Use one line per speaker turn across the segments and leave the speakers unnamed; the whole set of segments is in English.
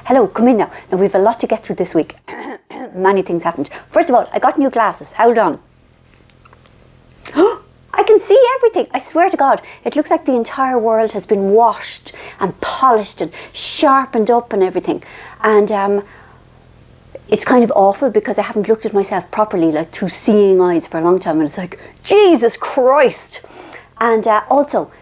Hello, come in now. Now we've a lot to get through this week. Many things happened. First of all, I got new glasses. Hold on. I can see everything. I swear to God, it looks like the entire world has been washed and polished and sharpened up and everything. And it's kind of awful because I haven't looked at myself properly, like through seeing eyes for a long time. And it's like, Jesus Christ. And also,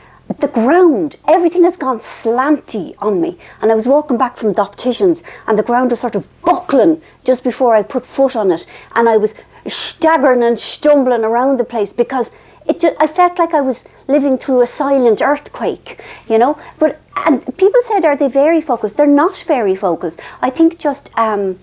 the ground, everything has gone slanty on me. And I was walking back from the opticians and the ground was sort of buckling just before I put foot on it. And I was staggering and stumbling around the place because I felt like I was living through a silent earthquake, you know. And people said, are they varifocals? They're not varifocals. I think just, I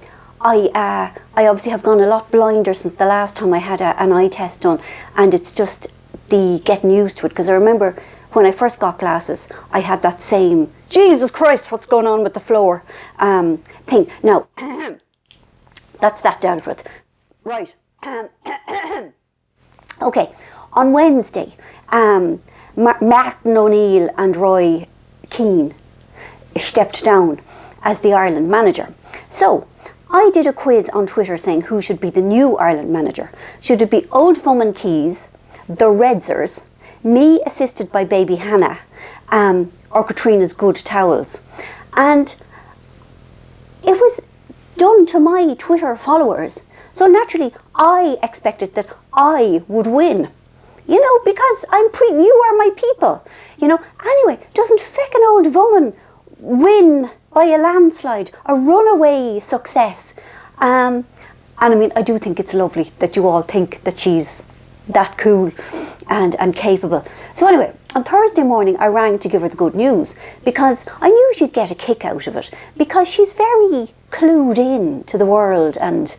obviously have gone a lot blinder since the last time I had an eye test done. And it's just the getting used to it. Because I remember when I first got glasses, I had that same, Jesus Christ, what's going on with the floor thing. Now, that's that down for it. Right. Okay, on Wednesday, Martin O'Neill and Roy Keane stepped down as the Ireland manager. So, I did a quiz on Twitter saying who should be the new Ireland manager. Should it be Old Woman Keys, the Redzers, me assisted by baby Hannah, or Katrina's Good Towels? And it was done to my Twitter followers. So naturally, I expected that I would win. You know, because you are my people. You know, anyway, doesn't feckin' Old Woman win by a landslide, a runaway success? And I mean, I do think it's lovely that you all think that she's that cool and capable. So anyway, on Thursday morning I rang to give her the good news because I knew she'd get a kick out of it because she's very clued in to the world and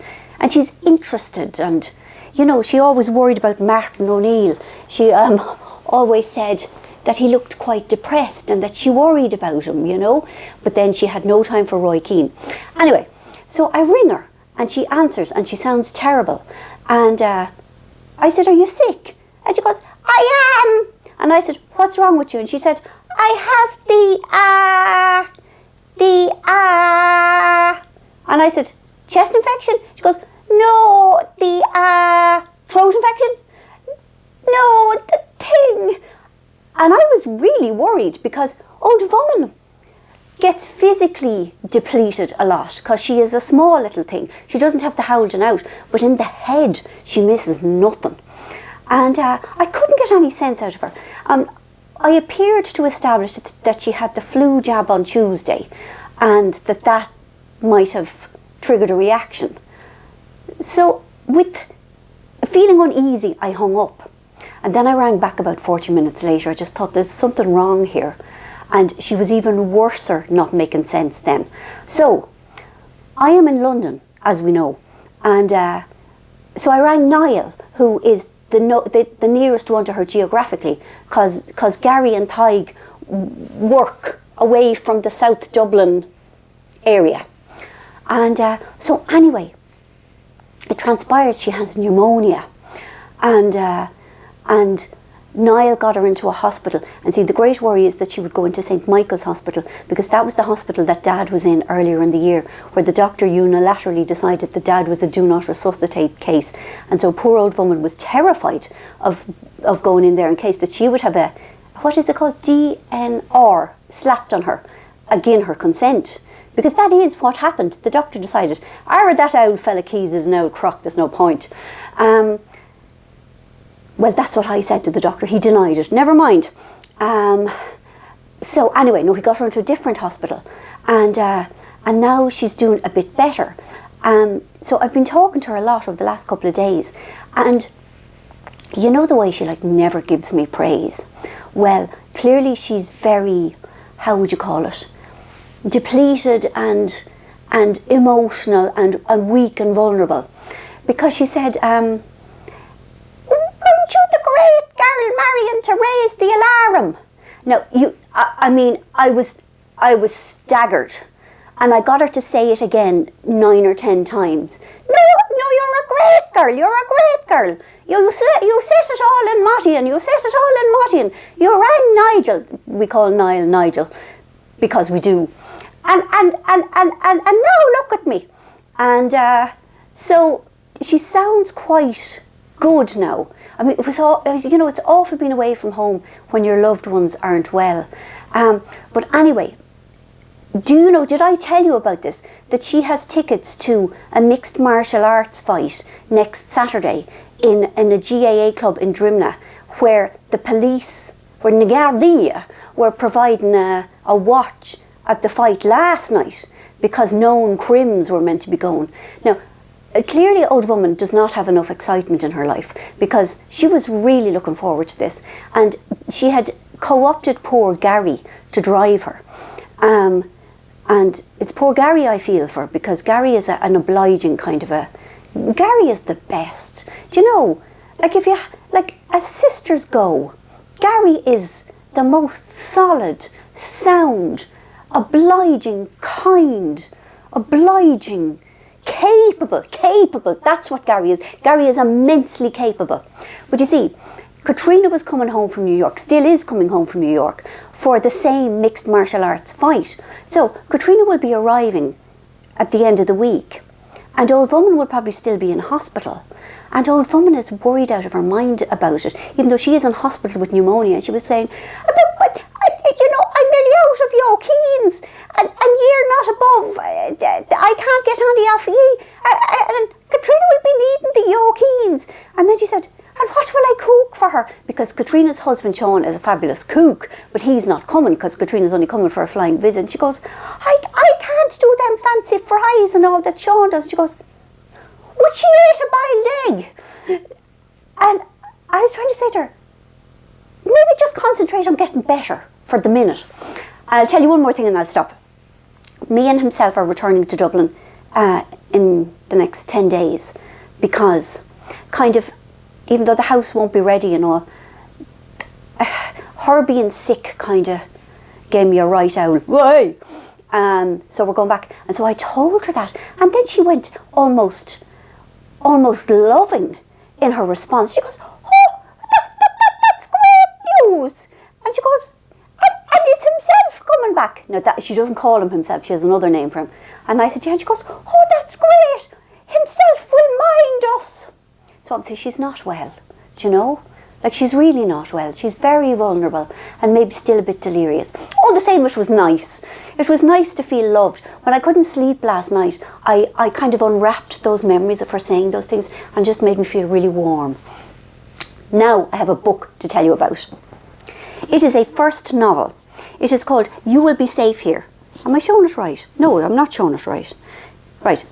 she's interested, and you know, she always worried about Martin O'Neill. She always said that he looked quite depressed and that she worried about him, you know, but then she had no time for Roy Keane. Anyway, so I ring her and she answers and she sounds terrible, and I said, are you sick? And she goes, I am. And I said, what's wrong with you? And she said, I have and I said, chest infection? She goes, no, the throat infection? No, the thing. And I was really worried because Old Woman gets physically depleted a lot because she is a small little thing. She doesn't have the holding out, but in the head she misses nothing. And I couldn't get any sense out of her. I appeared to establish that she had the flu jab on Tuesday and that might have triggered a reaction. So with feeling uneasy, I hung up. And then I rang back about 40 minutes later. I just thought there's something wrong here. And she was even worser not making sense then. So I am in London, as we know. And so I rang Niall, who is the nearest one to her geographically, because Gary and Tig work away from the South Dublin area. And so anyway, it transpires she has pneumonia. And Niall got her into a hospital. And see, the great worry is that she would go into St. Michael's Hospital, because that was the hospital that Dad was in earlier in the year, where the doctor unilaterally decided that Dad was a do not resuscitate case. And so poor Old Woman was terrified of going in there in case that she would have a, what is it called, DNR, slapped on her, again her consent. Because that is what happened. The doctor decided, that old fella Keys is an old crock, there's no point. Well, that's what I said to the doctor. He denied it. Never mind. So anyway, no, he got her into a different hospital, and now she's doing a bit better. So I've been talking to her a lot over the last couple of days, and you know the way she like never gives me praise. Well, clearly she's very, how would you call it, depleted and emotional and weak and vulnerable, because she said, "Weren't you the great girl, Marian, to raise the alarm?" Now, I was staggered, and I got her to say it again 9 or 10 times. No, you're a great girl. You're a great girl. You set it all in Marian. You set it all in Marian. You rang Nigel. We call Niall Nigel because we do. and now look at me. And so she sounds quite good now. I mean, it's awful being away from home when your loved ones aren't well. But anyway, did I tell you about this? That she has tickets to a mixed martial arts fight next Saturday in a GAA club in Drimna, where the police, where the Gardaí were providing a watch at the fight last night because known crims were meant to be going. Now, clearly old woman does not have enough excitement in her life, because she was really looking forward to this, and she had co-opted poor Gary to drive her. And it's poor Gary I feel for, because Gary is an obliging kind of Gary is the best. Do you know, as sisters go, Gary is the most solid, sound, obliging, kind, obliging, capable. That's what Gary is. Gary is immensely capable. But you see, Katrina was coming home from New York, still is coming home from New York, for the same mixed martial arts fight. So Katrina will be arriving at the end of the week, and old woman will probably still be in hospital. And old woman is worried out of her mind about it, even though she is in hospital with pneumonia. She was saying, but I'm nearly out of your keens, and you're not above. I can't get on the off ye. And Katrina will be needing the yo keens. And then she said, and what will I cook for her? Because Katrina's husband, Sean, is a fabulous cook, but he's not coming because Katrina's only coming for a flying visit. And she goes, I can't do them fancy fries and all that Sean does. She goes, would she eat a boiled egg? And I was trying to say to her, maybe just concentrate on getting better for the minute. I'll tell you one more thing and I'll stop. Marian himself are returning to Dublin in the next 10 days, because even though the house won't be ready and all, her being sick kind of gave me a right owl. Why? So we're going back. And so I told her that. And then she went almost loving in her response. She goes, oh, that's great news. And she goes, and is himself coming back? No, she doesn't call him himself. She has another name for him. And I said, yeah. And she goes, oh, that's great. Himself will mind us. So obviously she's not well, do you know? Like, she's really not well. She's very vulnerable and maybe still a bit delirious. All the same, it was nice. It was nice to feel loved. When I couldn't sleep last night, I kind of unwrapped those memories of her saying those things and just made me feel really warm. Now I have a book to tell you about. It is a first novel. It is called You Will Be Safe Here. Am I showing it right? No, I'm not showing it right. Right.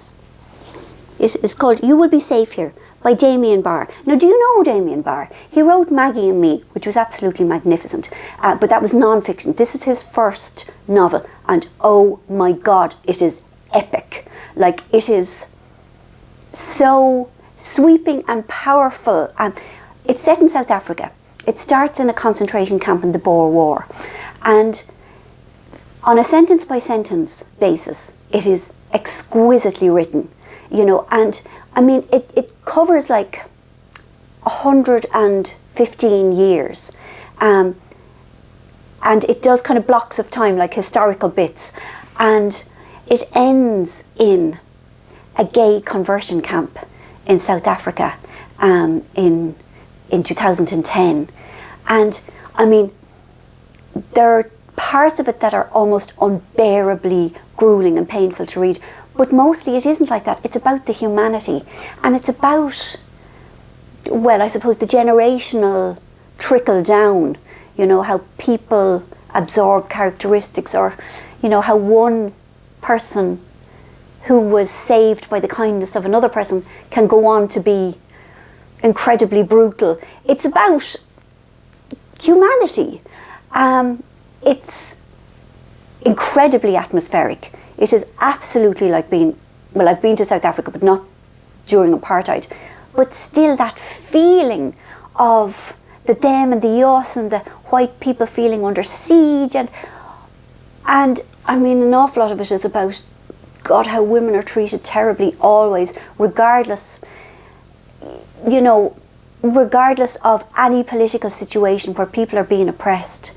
It is called You Will Be Safe Here, by Damien Barr. Now, do you know Damien Barr? He wrote Maggie and Me, which was absolutely magnificent, but that was non-fiction. This is his first novel, and oh my God, it is epic. Like, it is so sweeping and powerful. It's set in South Africa. It starts in a concentration camp in the Boer War, and on a sentence-by-sentence basis, it is exquisitely written, and I mean, it covers like 115 years, and it does kind of blocks of time, like historical bits, and it ends in a gay conversion camp in South Africa in 2010. And I mean, there are parts of it that are almost unbearably grueling and painful to read, but mostly it isn't like that. It's about the humanity, and it's about, well, I suppose the generational trickle down, how people absorb characteristics, or, how one person who was saved by the kindness of another person can go on to be incredibly brutal. It's about humanity. It's incredibly atmospheric. It is absolutely like I've been to South Africa, but not during apartheid, but still that feeling of the them and the us and the white people feeling under siege, and I mean, an awful lot of it is about, God, how women are treated terribly always, regardless of any political situation where people are being oppressed.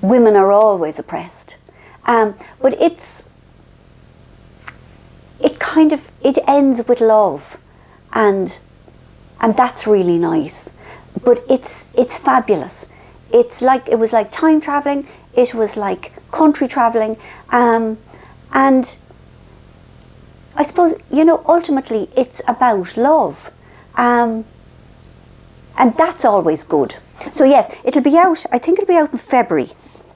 Women are always oppressed. But it ends with love, and that's really nice. But it's fabulous. It was like time traveling. It was like country traveling, and I suppose, you know, ultimately it's about love, and that's always good. So yes, it'll be out. I think it'll be out in February.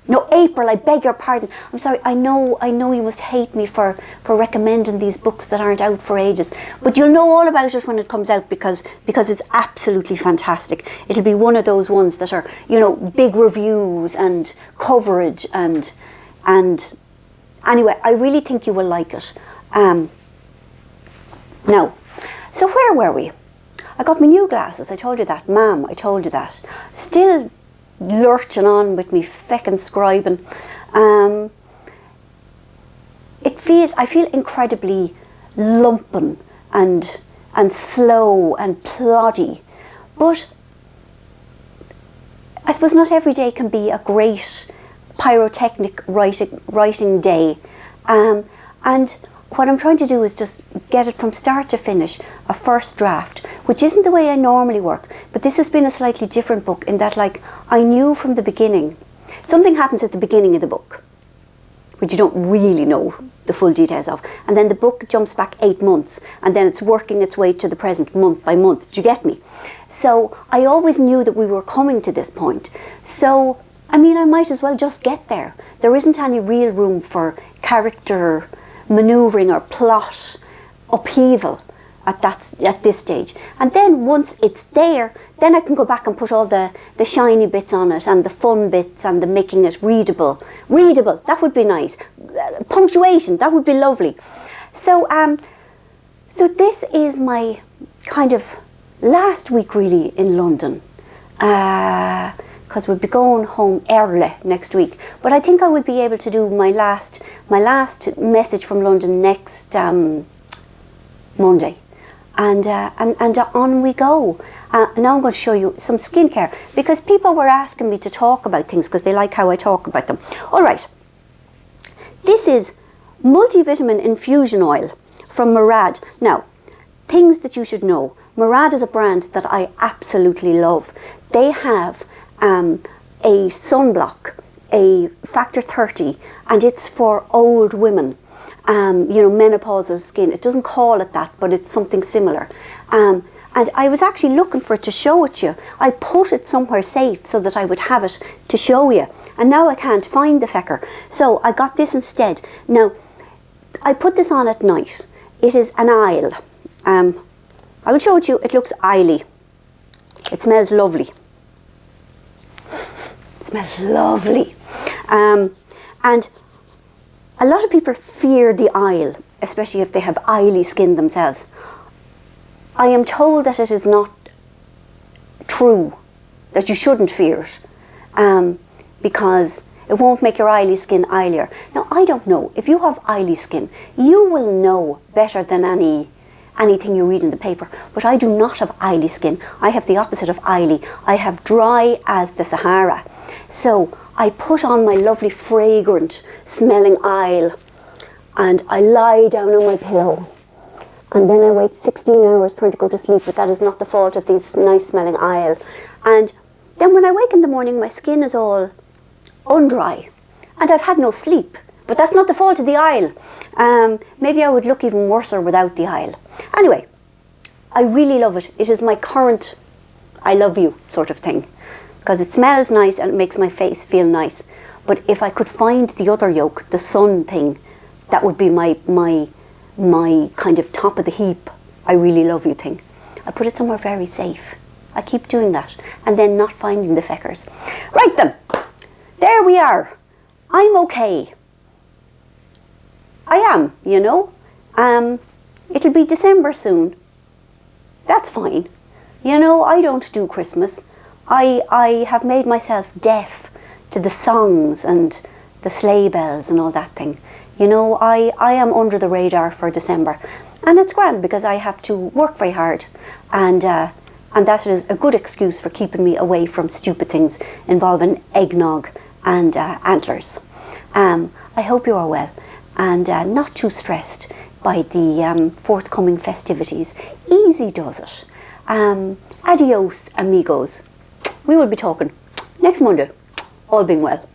No, April, I beg your pardon. I'm sorry, I know you must hate me for recommending these books that aren't out for ages. But you'll know all about it when it comes out because it's absolutely fantastic. It'll be one of those ones that are, you know, big reviews and coverage and anyway, I really think you will like it. Now, so where were we? I got my new glasses, I told you that. Ma'am, I told you that. Still lurching on with me feckin' scribing. I feel incredibly lumpen and slow and ploddy, but I suppose not every day can be a great pyrotechnic writing day, and what I'm trying to do is just get it from start to finish, a first draft, which isn't the way I normally work, but this has been a slightly different book in that, like, I knew from the beginning, something happens at the beginning of the book, which you don't really know the full details of, and then the book jumps back 8 months, and then it's working its way to the present month by month. Do you get me? So I always knew that we were coming to this point. So, I mean, I might as well just get there. There isn't any real room for character manoeuvring or plot upheaval at this stage. And then once it's there, then I can go back and put all the shiny bits on it and the fun bits and the making it readable. Readable, that would be nice. Punctuation, that would be lovely. So so this is my kind of last week really in London, because we'll be going home early next week. But I think I will be able to do my last message from London next Monday, and on we go. Now I'm going to show you some skincare, because people were asking me to talk about things because they like how I talk about them. All right, this is multivitamin infusion oil from Marian. Now, things that you should know. Marian is a brand that I absolutely love. They have a sunblock, a factor 30, and it's for old women, you know, menopausal skin. It doesn't call it that, but it's something similar. And I was actually looking for it to show it to you. I put it somewhere safe so that I would have it to show you. And now I can't find the fecker. So I got this instead. Now, I put this on at night. It is an aisle. I will show it to you. It looks aisly. It smells lovely. It smells lovely. And a lot of people fear the aisle, especially if they have oily skin themselves. I am told that it is not true, that you shouldn't fear it, because it won't make your oily skin oilier. Now, I don't know. If you have oily skin, you will know better than anything you read in the paper. But I do not have oily skin. I have the opposite of oily. I have dry as the Sahara. So I put on my lovely fragrant smelling oil and I lie down on my pillow. And then I wait 16 hours trying to go to sleep, but that is not the fault of this nice smelling oil. And then when I wake in the morning, my skin is all undry and I've had no sleep. But that's not the fault of the oil. Maybe I would look even worse without the oil. Anyway, I really love it. It is my current I love you sort of thing, because it smells nice and it makes my face feel nice. But if I could find the other yolk, the sun thing, that would be my kind of top of the heap I really love you thing. I put it somewhere very safe. I keep doing that and then not finding the feckers. Right then, there we are. I'm okay. I am, you know. It'll be December soon. That's fine. You know, I don't do Christmas. I have made myself deaf to the songs and the sleigh bells and all that thing. You know, I am under the radar for December. And it's grand because I have to work very hard. And that is a good excuse for keeping me away from stupid things involving eggnog and antlers. I hope you are well and not too stressed by the forthcoming festivities. Easy does it. Adios, amigos. We will be talking next Monday, all being well.